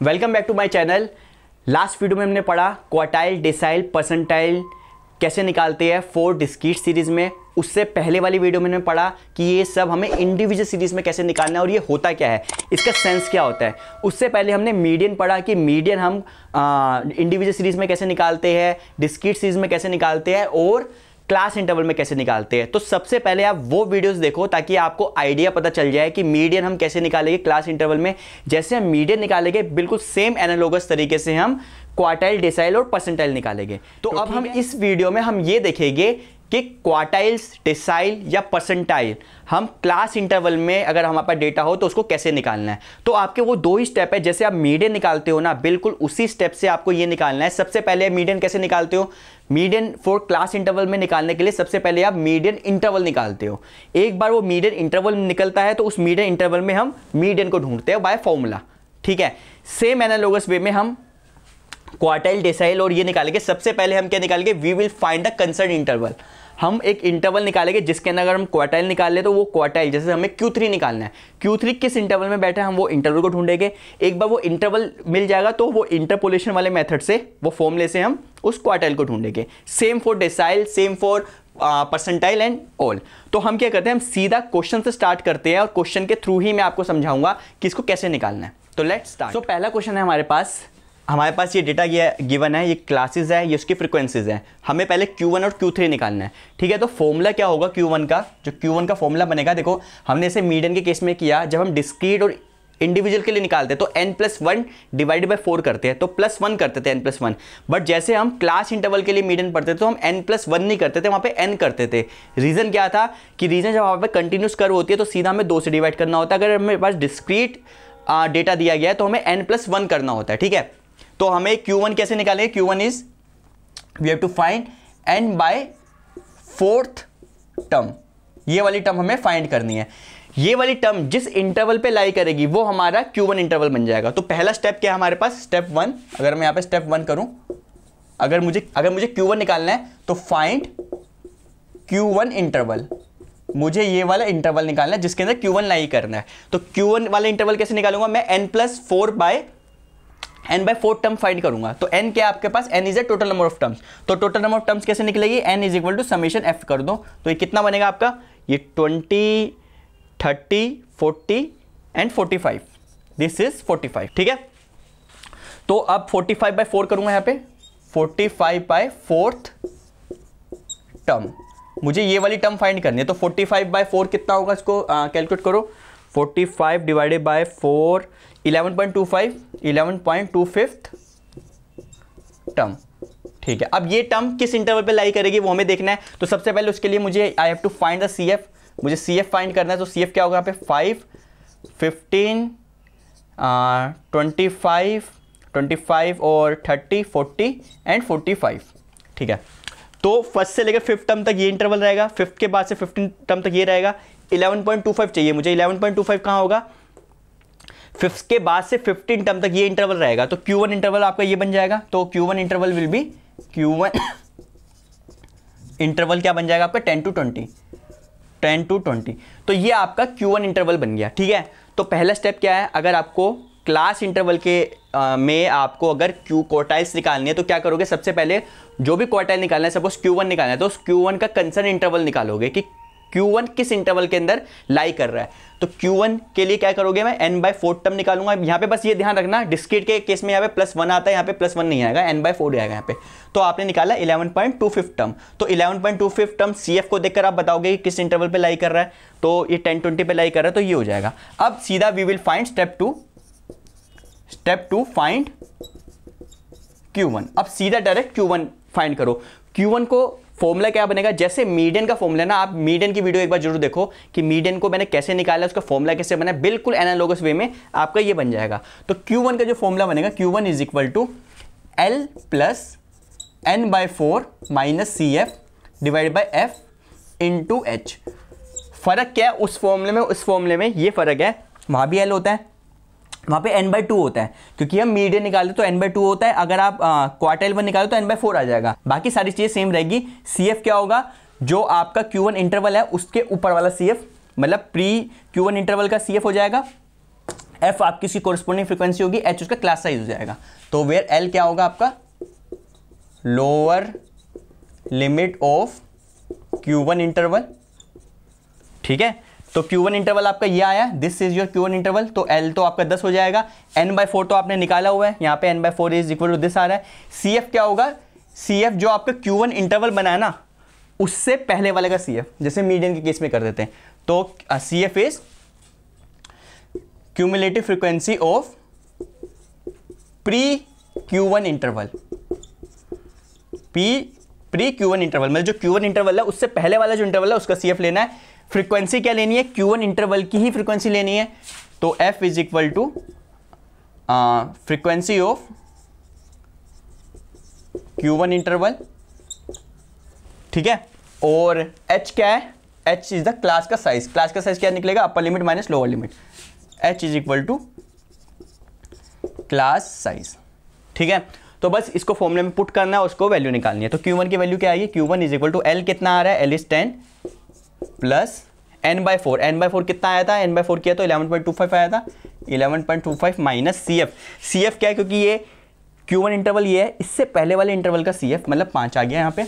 Welcome back to my channel. Last video में हमने पढ़ा क्वार्टाइल, डेसाइल, परसेंटाइल कैसे निकालते हैं 4 डिस्क्रीट सीरीज में। उससे पहले वाली वीडियो में हमने पढ़ा कि ये सब हमें इंडिविजुअल सीरीज में कैसे निकालना है और ये होता क्या है, इसका सेंस क्या होता है। उससे पहले हमने मीडियन पढ़ा कि मीडियन हम इंडिविजुअल सीरीज में कैसे निकालते हैं, डिस्क्रीट सीरीज में कैसे निकालते हैं और क्लास इंटरवल में कैसे निकालते हैं। तो सबसे पहले आप वो वीडियोस देखो ताकि आपको आइडिया पता चल जाए कि मीडियन हम कैसे निकालेंगे क्लास इंटरवल में। जैसे हम मीडियन निकालेंगे बिल्कुल सेम एनालॉगस तरीके से हम क्वार्टाइल, डेसाइल और परसेंटाइल निकालेंगे। तो अब हम इस वीडियो में हम ये देखेंगे कि क्वार्टाइल्स, डेसाइल या परसेंटाइल हम क्लास इंटरवल में अगर हमारे पास डेटा हो तो उसको कैसे निकालना है। तो आपके वो 2 ही स्टेप है, जैसे आप मीडियन निकालते हो ना, बिल्कुल उसी स्टेप से आपको ये निकालना है। सबसे पहले मीडियन कैसे निकालते हो, मीडियन फॉर क्लास इंटरवल में निकालने के लिए सबसे पहले आप मीडियन इंटरवल निकालते हो। एक बार वो मीडियन इंटरवल निकलता है तो उस मीडियन इंटरवल में हम मीडियन को ढूंढते हैं बाय फॉर्मूला। ठीक है, सेम एनालॉगस वे में हम क्वार्टाइल, डेसाइल और ये निकालेंगे। सबसे पहले हम क्या निकालेंगे, we will find the concern interval. हम एक इंटरवल निकालेंगे जिसके अंदर अगर हम क्वार्टाइल निकाल ले तो वो क्वार्टाइल, जैसे हमें Q3 निकालना है, Q3 किस इंटरवल में बैठा है हम वो इंटरवल को ढूंढेंगे। एक बार वो इंटरवल मिल जाएगा तो वो इंटरपोलेशन वाले मेथड से, वो फॉर्मूले से हम उस क्वार्टाइल को ढूंढेंगे। Same for decyl, same for percentile and all. तो हम क्या करते हैं, हम सीधा क्वेश्चन से स्टार्ट करते हैं और क्वेश्चन के थ्रू ही मैं आपको समझाऊंगा कि इसको कैसे निकालना है। तो लेट्स स्टार्ट। तो पहला क्वेश्चन है हमारे पास ये डेटा गिवन है, ये क्लासेस है, ये उसकी फ्रीक्वेंसीज है। हमें पहले Q1 और Q3 निकालना है। ठीक है, तो फॉर्मूला क्या होगा Q1 का, जो Q1 का फॉर्मूला बनेगा, देखो हमने इसे मीडियन के केस में किया। जब हम डिस्क्रीट और इंडिविजुअल के लिए निकालते हैं तो n+1 डिवाइडेड बाय 4 करते हैं, तो +1 करते थे n+1। बट जैसे हम क्लास इंटरवल के लिए मीडियन पढ़ते थे तो हम n+1 नहीं करते थे, वहाँ पे n करते थे। रीज़न क्या था कि रीज़न जब वहाँ पे कंटिन्यूस कर्व होती है तो सीधा हमें 2 से डिवाइड करना होता है। अगर हमारे पास डिस्क्रीट डेटा दिया गया है तो हमें n+1 करना होता है। ठीक है, तो हमें Q1 कैसे निकालेंगे, Q1 is we have to find n by 4th term. ये वाली टर्म हमें फाइंड करनी है। ये वाली टर्म जिस इंटरवल पे लाई करेगी वो हमारा Q1 इंटरवल बन जाएगा। तो पहला स्टेप क्या है हमारे पास, स्टेप 1। अगर मैं यहां पे स्टेप 1 करूं, अगर मुझे Q1 निकालना है तो फाइंड Q1 इंटरवल। मुझे ये वाला इंटरवल निकालना है जिसके अंदर Q1 लाई करना है। तो Q1 वाला इंटरवल कैसे निकालूंगा मैं, n+4 टर्म फाइंड करूंगा। तो n क्या है आपके पास, n is a total number of terms. तो टोटल नंबर ऑफ टर्म्स कैसे निकलेगी, n is equal to summation f कर दो। तो ये कितना बनेगा आपका, ये 20, 30, 40 एंड 45। This is 45। ठीक है, तो अब 45/4 करूंगा यहाँ पे, 45/4th टर्म। मुझे ये वाली टर्म फाइंड करनी है। तो 45/4 कितना होगा, इसको कैलकुलेट करो। 45 डिवाइडेड बाय 4, 11.25, 11.25th टर्म। ठीक है, अब ये टर्म किस इंटरवल पे लाई करेगी वो हमें देखना है। तो सबसे पहले उसके लिए मुझे I have to find the CF। मुझे CF फाइंड करना है। तो CF क्या होगा यहाँ पे, 5, 15, 25 और 30, 40 एंड 45। ठीक है, तो फर्स्ट से लेकर 5th टर्म तक ये इंटरवल रहेगा, 5th के बाद से 15 टर्म तक ये रहेगा। 11.25 चाहिए मुझे, 11.25 कहाँ होगा, 5th के बाद से 15 टर्म तक ये इंटरवल रहेगा। तो Q1 इंटरवल आपका ये बन जाएगा। तो Q1 interval will be, Q1 interval क्या बन जाएगा आपका, 10 to 20। तो ये आपका Q1 इंटरवल बन गया। ठीक है, तो पहला स्टेप क्या है, अगर आपको क्लास इंटरवल के में आपको अगर क्वार्टाइल्स निकालनी है तो क्या करोगे, सबसे पहले जो भी क्वार्टाइल निकालना है, सपोज Q1 निकालना है तो उस Q1 का कंसर्न इंटरवल निकालोगे कि Q1 किस इंटरवल के अंदर लाई कर रहा है। तो Q1 के लिए क्या करोगे, मैं n/4 टर्म निकालूंगा। यहाँ पे बस ये ध्यान रखना, डिस्क्रीट के केस में यहाँ पे +1 आता है, यहाँ पे +1 नहीं आएगा, n/4 आएगा यहाँ पे। तो आपने निकाला 11.25 टर्म। तो 11.25 टर्म CF को देखकर आप बताओगे कि किस इंटरवल पे लाई कर रहा है। तो ये 10-20 पे लाई कर रहा है, तो ये हो जाएगा। अब सीधा we will find step 2 find Q1। अब सीधा डायरेक्ट Q1 फाइंड करो। Q1 को फॉर्मूला क्या बनेगा, जैसे मीडियन का फॉर्मूला ना, आप मीडियन की वीडियो एक बार जरूर देखो कि मीडियन को मैंने कैसे निकाला, उसका फॉर्मूला कैसे बना, बिल्कुल एनालॉगस वे में आपका ये बन जाएगा। तो Q1 का जो फॉर्मूला बनेगा, Q1 is equal to L plus n/4 minus CF divide by F into H। फर्क क्या है उस फॉर्मूले में, उस फॉर्मूले में ये फर्क है, वहां भी L होता है, वहाँ पे n/2 होता है, क्योंकि हम मीडियन निकालते तो n/2 होता है। अगर आप क्वार्टाइल 1 निकालो तो n/4 आ जाएगा। बाकी सारी चीज़ें सेम रहेगी। CF क्या होगा, जो आपका Q1 इंटरवल है उसके ऊपर वाला CF, मतलब प्री Q1 इंटरवल का CF हो जाएगा एफ आपकी उसकी कोरस्पोंडिंग फ्रीक्वेंसी होगी, एच उसका क्लास साइज हो जाएगा। तो वेयर एल क्या होगा आपका, lower limit of Q1 interval. ठीक है, तो Q1 इंटरवल आपका ये आया, this is your Q1 interval. तो L तो आपका 10 हो जाएगा, n/4 तो आपने निकाला हुआ है, यहाँ पे n/4 is equal to this आ रहा है। CF क्या होगा, CF जो आपका Q1 इंटरवल बनाया ना, उससे पहले वाले का CF, जैसे मीडियन के केस में कर देते हैं। तो CF is cumulative frequency of pre Q1 interval. Pre Q1 interval मतलब जो Q1 इंटरवल है उससे पहले वाला जो इंटरवल है उसका CF लेना है। फ्रीक्वेंसी क्या लेनी है, Q1 इंटरवल की ही फ्रीक्वेंसी लेनी है। तो F is equal to frequency of Q1 interval. ठीक है, और H क्या है, H इज द क्लास का साइज। क्लास का साइज क्या निकलेगा, upper limit minus lower limit. H is equal to class size. ठीक है, तो बस इसको फॉर्मूले में पुट करना है, उसको वैल्यू निकालनी है। तो Q1 की वैल्यू क्या आएगी, Q1 is equal to L कितना आ रहा है, L is 10 plus n/4। n/4 कितना आया था, n/4 किया तो 11.25 आया था, 11.25 माइनस CF। CF क्या है, क्योंकि ये Q1 इंटरवल ये है, इससे पहले वाले इंटरवल का CF मतलब 5 आ गया यहाँ पे,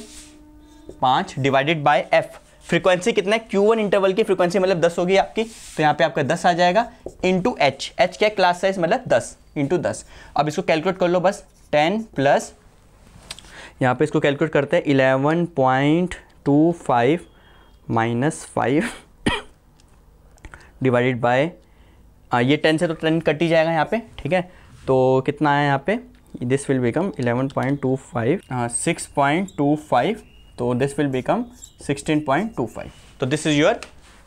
5 डिवाइडेड बाय F। फ्रीक्वेंसी कितना है, Q1 इंटरवल की फ्रीक्वेंसी मतलब 10 होगी आपकी, तो यहाँ पे आपका 10 आ जाएगा, इंटू H। H क्या है, क्लास साइज मतलब 10 इंटू 10। अब इसको कैलकुलेट कर लो बस, 10 प्लस यहाँ पे इसको कैलकुलेट करते हैं 11.25 माइनस 5 डिवाइडेड बाय ये 10 से तो 10 कट ही जाएगा यहाँ पे। ठीक है, तो कितना है यहाँ पे, दिस विल बिकम 11.25 6.25, तो दिस विल बिकम 16.25। तो दिस इज योर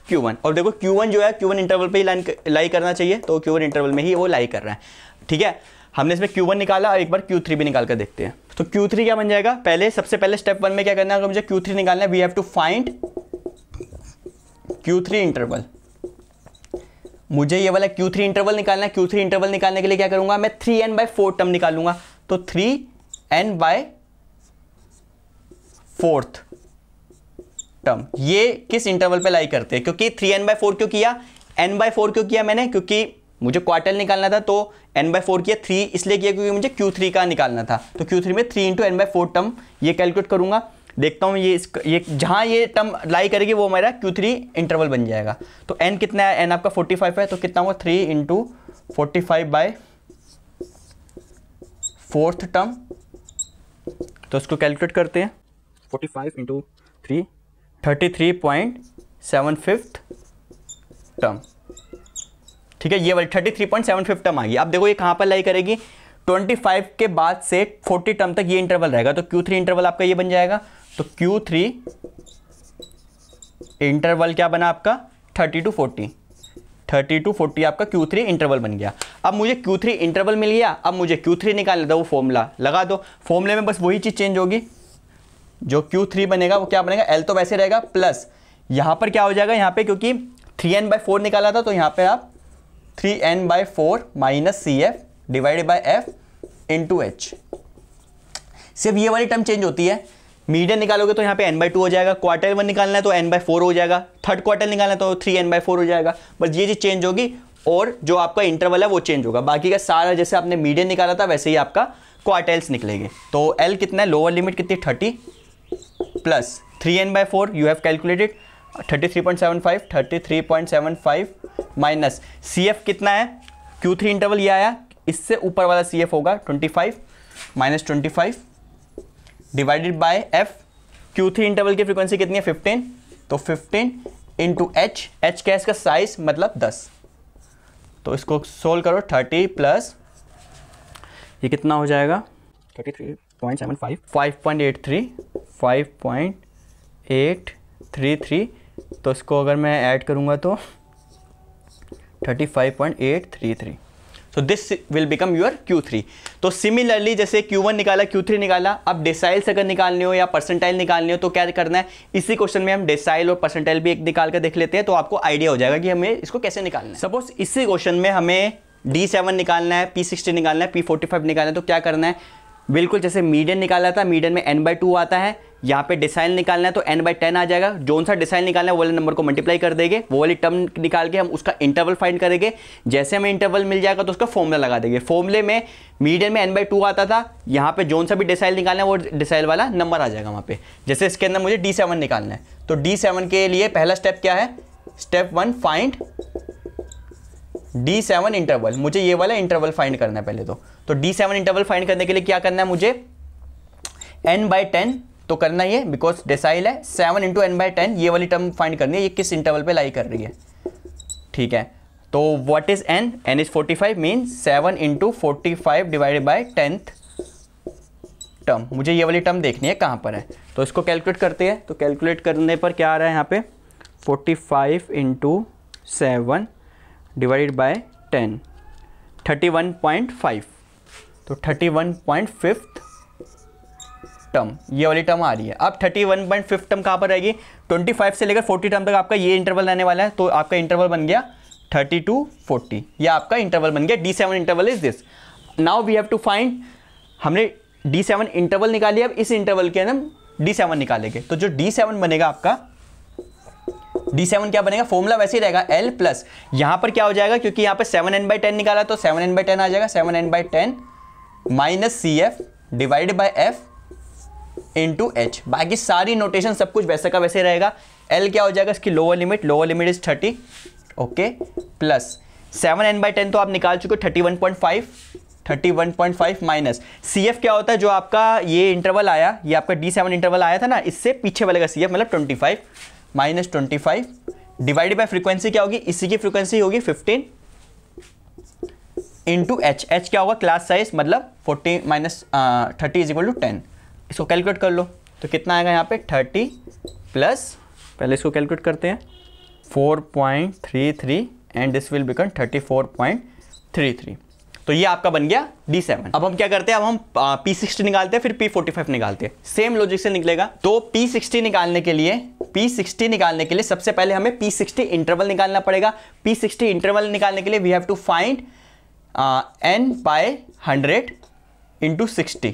Q1। और देखो Q1 जो है Q1 इंटरवल पे ही लाई करना चाहिए, तो Q1 इंटरवल में ही वो लाई कर रहा है। ठीक है, हमने इसमें Q1 निकाला, और एक बार Q3 भी निकाल कर देखते हैं। तो Q3 क्या बन जाएगा, पहले सबसे पहले स्टेप 1 में क्या करना है, अगर मुझे Q3 निकालना है, we have to find Q3 interval. मुझे ये वाला Q3 इंटरवल निकालना है। Q3 इंटरवल निकालने के लिए क्या करूंगा, मैं 3n/4 टर्म निकालूंगा। तो 3n/4 टर्म ये किस इंटरवल पे लाई करते हैं, क्योंकि 3n/4 क्यों किया, n/4 क्यों किया मैंने, क्योंकि मुझे क्वार्टर निकालना था, तो n/4 किया, 3 इसलिए किया क्योंकि मुझे Q3 का निकालना था। तो Q3 में 3 × n/4 टर्म ये कैलकुलेट करूंगा, देखता हूँ ये जहाँ ये टर्म लाई करेगी वो मेरा Q3 इंटरवल बन जाएगा। तो n कितना है, n आपका 45 है, तो कितना होगा 3 × 45/4 टर्म। तो इसको कैलकुलेट करते हैं, 45 × 3 33.75 टर्म। ठीक है, ये वाली 33.75 टर्म आ गई। अब देखो ये कहाँ पर लाई करेगी, 25 के बाद से 40 टर्म तक ये इंटरवल रहेगा। तो Q3 इंटरवल आपका ये बन जाएगा। तो Q3 इंटरवल क्या बना आपका, 30 to 40 आपका Q3 इंटरवल बन गया। अब मुझे Q3 इंटरवल मिल गया, अब मुझे Q3 निकालना था, वो फॉर्मूला लगा दो। फॉर्मूले में बस वही चीज़ चेंज होगी, जो Q3 बनेगा वो क्या बनेगा, L तो वैसे रहेगा, प्लस यहाँ पर क्या हो जाएगा, यहाँ पे क्योंकि 3n/4 निकाला था, तो यहाँ पे आप 3n/4 minus CF divided by F into H। सिर्फ ये वाली टर्म चेंज होती है। मीडियन निकालोगे तो यहाँ पे n/2 हो जाएगा, क्वार्टर 1 निकालना है तो n/4 हो जाएगा, थर्ड क्वार्टर निकालना है तो 3n/4 हो जाएगा। बस ये चीज़ चेंज होगी, और जो आपका इंटरवल है वो चेंज होगा। बाकी का सारा जैसे आपने मीडियन निकाला था वैसे ही आपका क्वार्टल्स निकलेंगे। तो L कितना है, लोअर लिमिट कितनी, 30 plus 3n/4 you have calculated 33.75 minus CF कितना है, Q3 इंटरवल ये आया, इससे ऊपर वाला CF होगा 25 minus 25 divided by F। Q3 interval की फ्रीक्वेंसी कितनी है, 15, तो 15 इंटू H। H क्या है, इसका साइज मतलब 10। तो इसको सोल्व करो, 30 प्लस ये कितना हो जाएगा, 33.75 5.83 तो इसको अगर मैं ऐड करूँगा तो 35.833। So this will become your Q3। तो सिमिलरली जैसे Q1 निकाला, Q3 निकाला, अब डेसाइल्स अगर निकालने हो या परसेंटाइल निकालने हो तो क्या करना है, इसी क्वेश्चन में हम डेसाइल और परसेंटाइल भी एक निकाल कर देख लेते हैं, तो आपको आइडिया हो जाएगा कि हमें इसको कैसे निकालना है। सपोज इसी क्वेश्चन में हमें D7 निकालना है, P60 निकालना है, P45 निकालना है, तो क्या करना है, बिल्कुल जैसे मीडियन निकाला था, मीडियन में n/2 आता है, यहाँ पे डिसाइल निकालना है तो n/10 आ जाएगा। जो सा डिसाइल निकालना है वो वाले नंबर को मल्टीप्लाई कर देंगे, वो वाली टर्म निकाल के हम उसका इंटरवल फाइंड करेंगे। जैसे हमें इंटरवल मिल जाएगा तो उसका फॉर्मूला लगा देंगे। फॉर्मूले में मीडियन में n/2 आता था, यहाँ पे जो सा भी डिसाइल निकालना है वो डिसाइल वाला नंबर आ जाएगा वहाँ पे। जैसे इसके अंदर मुझे D7 निकालना है तो D7 के लिए पहला स्टेप क्या है, स्टेप 1 फाइंड D7 इंटरवल। मुझे ये वाला इंटरवल फाइंड करना है पहले तो D7 इंटरवल फाइंड करने के लिए क्या करना है, मुझे n/10 तो करना ही है बिकॉज डिसाइल है। 7 × n/10 ये वाली टर्म फाइंड करनी है, ये किस इंटरवल पे लाई कर रही है। ठीक है, तो what is n? n is 45 means 7 × 45 divided bye 10th term. मुझे ये वाली टर्म देखनी है कहाँ पर है, तो इसको कैलकुलेट करते हैं। तो कैलकुलेट करने पर क्या आ रहा है यहाँ पे, 45 × 7 डिवाइडेड बाय 10, 31.5। तो 31.5 टर्म ये वाली टर्म आ रही है। अब 31.5 टर्म कहाँ पर रहेगी, 25 से लेकर 40 टर्म तक आपका ये इंटरवल रहने वाला है। तो आपका इंटरवल बन गया 30 to 40, ये आपका इंटरवल बन गया। D7 interval is this. Now we have to find, हमने D7 इंटरवल निकाली, अब इस इंटरवल के अंदर D7 निकालेंगे। तो जो D7 बनेगा आपका, D7 क्या बनेगा, फॉर्मूला वैसे ही रहेगा L प्लस, यहाँ पर क्या हो जाएगा क्योंकि यहाँ पे 7n/10 निकाला तो 7n/10 आ जाएगा, 7n/10 minus CF divided by F into H। बाकी सारी नोटेशन सब कुछ वैसा का वैसे रहेगा। L क्या हो जाएगा, इसकी lower limit is 30, okay, plus 7n/10 तो आप निकाल चुके हो 31.5 माइनस CF क्या होता है, जो आपका ये इंटरवल आया, ये आपका D7 इंटरवल आया था ना, इससे पीछे वाले का CF मतलब 25 माइनस 25 डिवाइडेड बाय फ्रीक्वेंसी क्या होगी, इसी की फ्रीक्वेंसी होगी 15 इंटू H। H क्या होगा, क्लास साइज मतलब 40 माइनस 30 इज इक्वल टू 10। इसको कैलकुलेट कर लो तो कितना आएगा यहाँ पे 30 प्लस, पहले इसको कैलकुलेट करते हैं, 4.33 एंड दिस विल बिकम 34.33। तो ये आपका बन गया D7। अब हम क्या करते हैं, अब हम P60 निकालते हैं, फिर P45 निकालते हैं, सेम लॉजिक से निकलेगा। तो P60 निकालने के लिए सबसे पहले हमें P60 इंटरवल निकालना पड़ेगा। P60 इंटरवल निकालने के लिए we have to find n/100 into 60।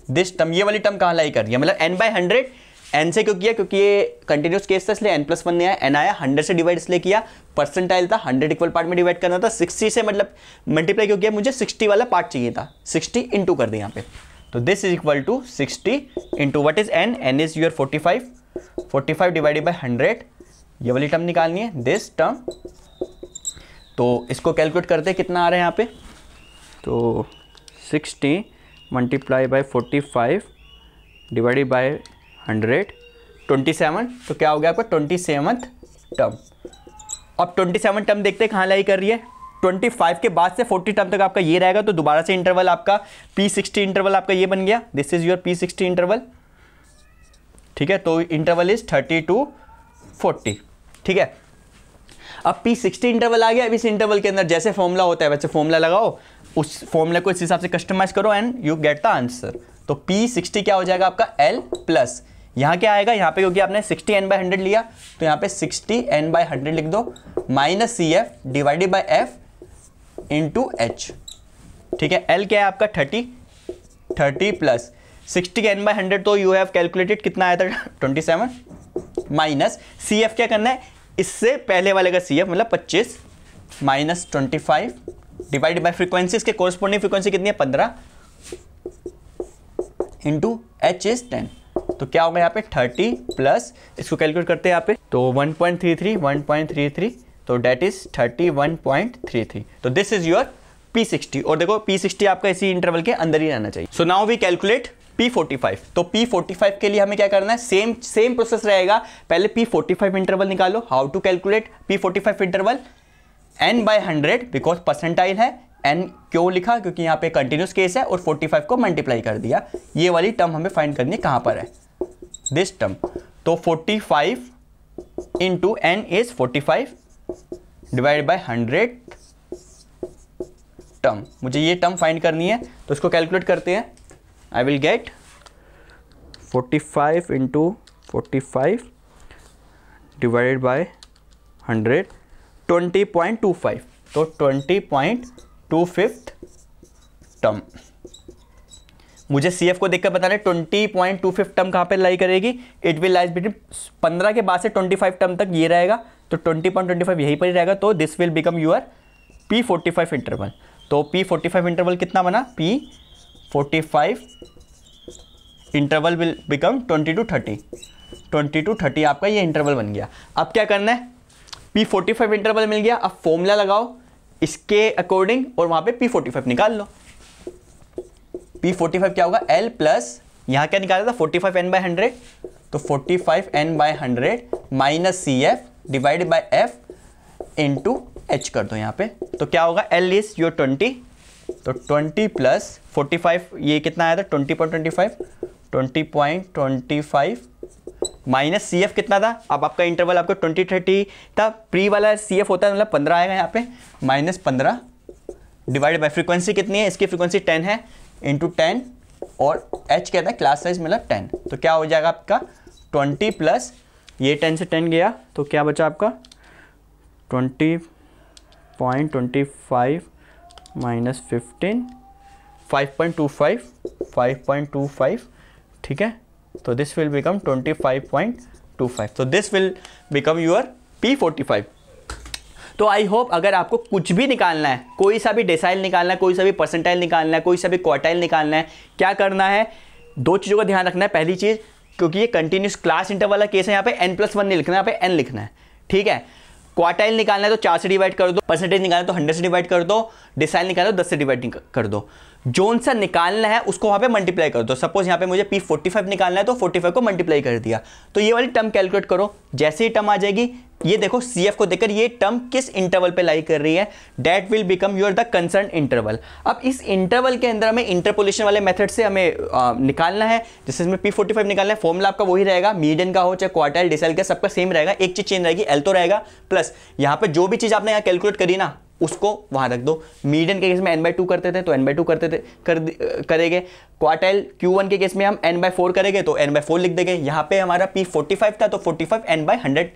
This term ये वाली टर्म कहाँ लाई कर रही है, मतलब n/100 n से क्यों किया, क्योंकि ये कंटिन्यूस केस था इसलिए n+1 नहीं आया, n आया, 100 से डिवाइड इसलिए किया, परसेंटाइल था, 100 इक्वल पार्ट में डिवाइड करना था, 60 से मतलब मल्टीप्लाई क्यों किया, मुझे 60 वाला पार्ट चाहिए था, 60 इंटू कर दिया यहाँ पे। तो this is equal to 60 into what is n is your 45 divided by 100, ये वाली टर्म निकालनी है, दिस टर्म। तो इसको कैलकुलेट करते हैं कितना आ रहा है यहाँ पे, तो 60 मल्टीप्लाई बाय 45 डिवाइडेड बाय 100, 27। तो क्या हो गया आपका 27th टर्म। अब 27 टर्म देखते हैं कहाँ लाई कर रही है, 25 के बाद से 40 टर्म तक आपका ये रहेगा। तो दोबारा से इंटरवल आपका P60 इंटरवल आपका ये बन गया, this is your P60 interval. ठीक है, तो इंटरवल इज 30 to 40। ठीक है, अब P60 इंटरवल आ गया। अब इस इंटरवल के अंदर जैसे फॉर्मूला होता है वैसे फॉर्मूला लगाओ, उस फॉर्मूले को इस हिसाब से कस्टमाइज करो and you get the answer. तो P60 क्या हो जाएगा आपका L प्लस, यहाँ क्या आएगा, यहाँ पे क्योंकि आपने 60 n/100 लिया तो यहाँ पे 60 n/100 लिख दो, minus CF divided by F into H। ठीक है, L क्या है आपका 30 प्लस 60 n/100 तो यू हैव कैलकुलेटेड कितना आया था 27, माइनस CF क्या करना है, इससे पहले वाले का CF मतलब 25 माइनस 25 डिवाइड बाय फ्रीक्वेंसी, इसके कोरस्पॉन्डिंग फ्रीक्वेंसी कितनी है 15 इंटू H इज 10। तो क्या होगा यहाँ पे 30 प्लस, इसको कैलकुलेट करते हैं यहाँ पे, तो 1.33 तो डेट इज 31.33। तो दिस इज योर P60। और देखो P60 आपका इसी इंटरवल के अंदर ही रहना चाहिए। So now we calculate P45। तो P45 के लिए हमें क्या करना है, सेम प्रोसेस रहेगा। पहले P45 इंटरवल निकालो। How to calculate P45 interval, n/100 because percentile है, n क्यों लिखा, क्योंकि यहाँ पे कंटिन्यूस केस है, और 45 को मल्टीप्लाई कर दिया। ये वाली टर्म हमें फाइंड करनी है कहाँ पर है, दिस टर्म। तो 45 into n is 45 divide by 100 term, मुझे ये टर्म फाइंड करनी है। तो इसको कैलकुलेट करते हैं। I will get 45 into 45 divided by 100, 20.25। तो 20.25 टर्म मुझे CF को देखकर बताना है 20.25 टर्म कहाँ पे लाई करेगी, इट विल लाइज बिटवीन 15 के बाद से 25 टर्म तक ये रहेगा, तो 20.25 यहीं पर ही रहेगा, तो this will become your P45 interval. तो P45 इंटरवल कितना बना, P45 interval will become 20 to 30 आपका ये इंटरवल बन गया। अब क्या करना है, P45 इंटरवल मिल गया, अब फॉर्मूला लगाओ इसके अकॉर्डिंग और वहां पे P45 निकाल लो। P45 क्या होगा, L प्लस यहाँ क्या निकाला था 45n/100, तो 45n/100 minus CF divided by F into H कर दो यहाँ पे, तो क्या होगा L इज योर 20, तो 20 प्लस 45 ये कितना आया था 20.25 माइनस CF कितना था, अब आपका इंटरवल आपको 20-30 था, प्री वाला CF होता है मतलब 15 आएगा यहाँ पे, माइनस 15 डिवाइड बाय फ्रीक्वेंसी कितनी है, इसकी फ्रीक्वेंसी 10 है, इंटू 10 और H कहता है क्लास साइज मतलब 10, तो क्या हो जाएगा आपका 20 प्लस ये 10 से 10 गया, तो क्या बचा आपका 20.25 माइनस 15 5.25 ठीक है, तो दिस विल बिकम 25.25, तो this will become your P45। तो आई होप अगर आपको कुछ भी निकालना है, कोई सा भी डेसाइल निकालना है, कोई सा भी परसेंटाइल निकालना है, कोई सा भी क्वार्टाइल निकालना है, क्या करना है, दो चीज़ों का ध्यान रखना है। पहली चीज़, क्योंकि ये कंटिन्यूस क्लास इंटरवल वाला केस है, यहाँ पे n+1 नहीं लिखना है, यहाँ पे n लिखना है, ठीक है। क्वार्टाइल निकालना है तो 4 से डिवाइड कर दो, परसेंटेज निकालना है तो 100 से डिवाइड कर दो, डिसाइल निकालना है तो 10 से डिवाइड कर दो, जोन सा निकालना है उसको वहाँ पे मल्टीप्लाई कर दो। सपोज यहाँ पे मुझे P45 निकालना है तो 45 को मल्टीप्लाई कर दिया, तो ये वाली टर्म कैलकुलेट करो, जैसे ही टर्म आ जाएगी ये देखो CF को देखकर ये टर्म किस इंटरवल पे लाई कर रही है, that will become your the concern interval. अब इस इंटरवल के अंदर हमें इंटरपोलेशन वाले मेथड से हमें निकालना है, जैसे इसमें P45 निकालना है, फॉर्मूला आपका वही रहेगा, मीडियन का हो चाहे क्वार्टाइल डिसाइल का, सबका सेम रहेगा, एक चीज चेंज रहेगी, L तो रहेगा, प्लस यहाँ पे जो भी चीज आपने यहाँ कैलकुलेट करी ना उसको वहां रख दो। मीडियन के केस में n/2 करते थे तो n/2 करेंगे, क्वार्टाइल Q1 के केस में हम n/4 करेंगे तो n/4 लिख देंगे। यहाँ पे हमारा P45 था तो 45 n/100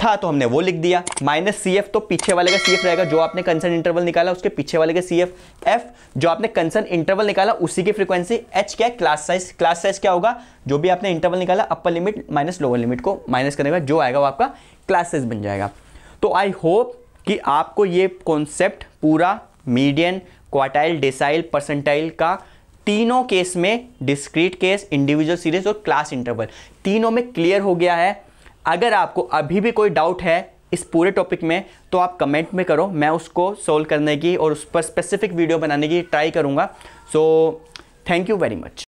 था तो हमने वो लिख दिया, माइनस CF तो पीछे वाले का CF रहेगा, जो आपने कंसर्न इंटरवल निकाला उसके पीछे वाले का CF, F जो आपने कंसर्न इंटरवल निकाला उसी की फ्रीक्वेंसी, H क्या है क्लास साइज, क्लास साइज क्या होगा, जो भी आपने इंटरवल निकाला अपर लिमिट माइनस लोअर लिमिट को माइनस करेगा, जो आएगा वो आपका क्लास साइज बन जाएगा। तो आई होप कि आपको ये कॉन्सेप्ट पूरा मीडियन, क्वार्टाइल, डेसाइल, परसेंटाइल का तीनों केस में, डिस्क्रीट केस, इंडिविजुअल सीरीज और क्लास इंटरवल, तीनों में क्लियर हो गया है। अगर आपको अभी भी कोई डाउट है इस पूरे टॉपिक में तो आप कमेंट में करो, मैं उसको सोल्व करने की और उस पर स्पेसिफिक वीडियो बनाने की ट्राई करूंगा। So thank you very much.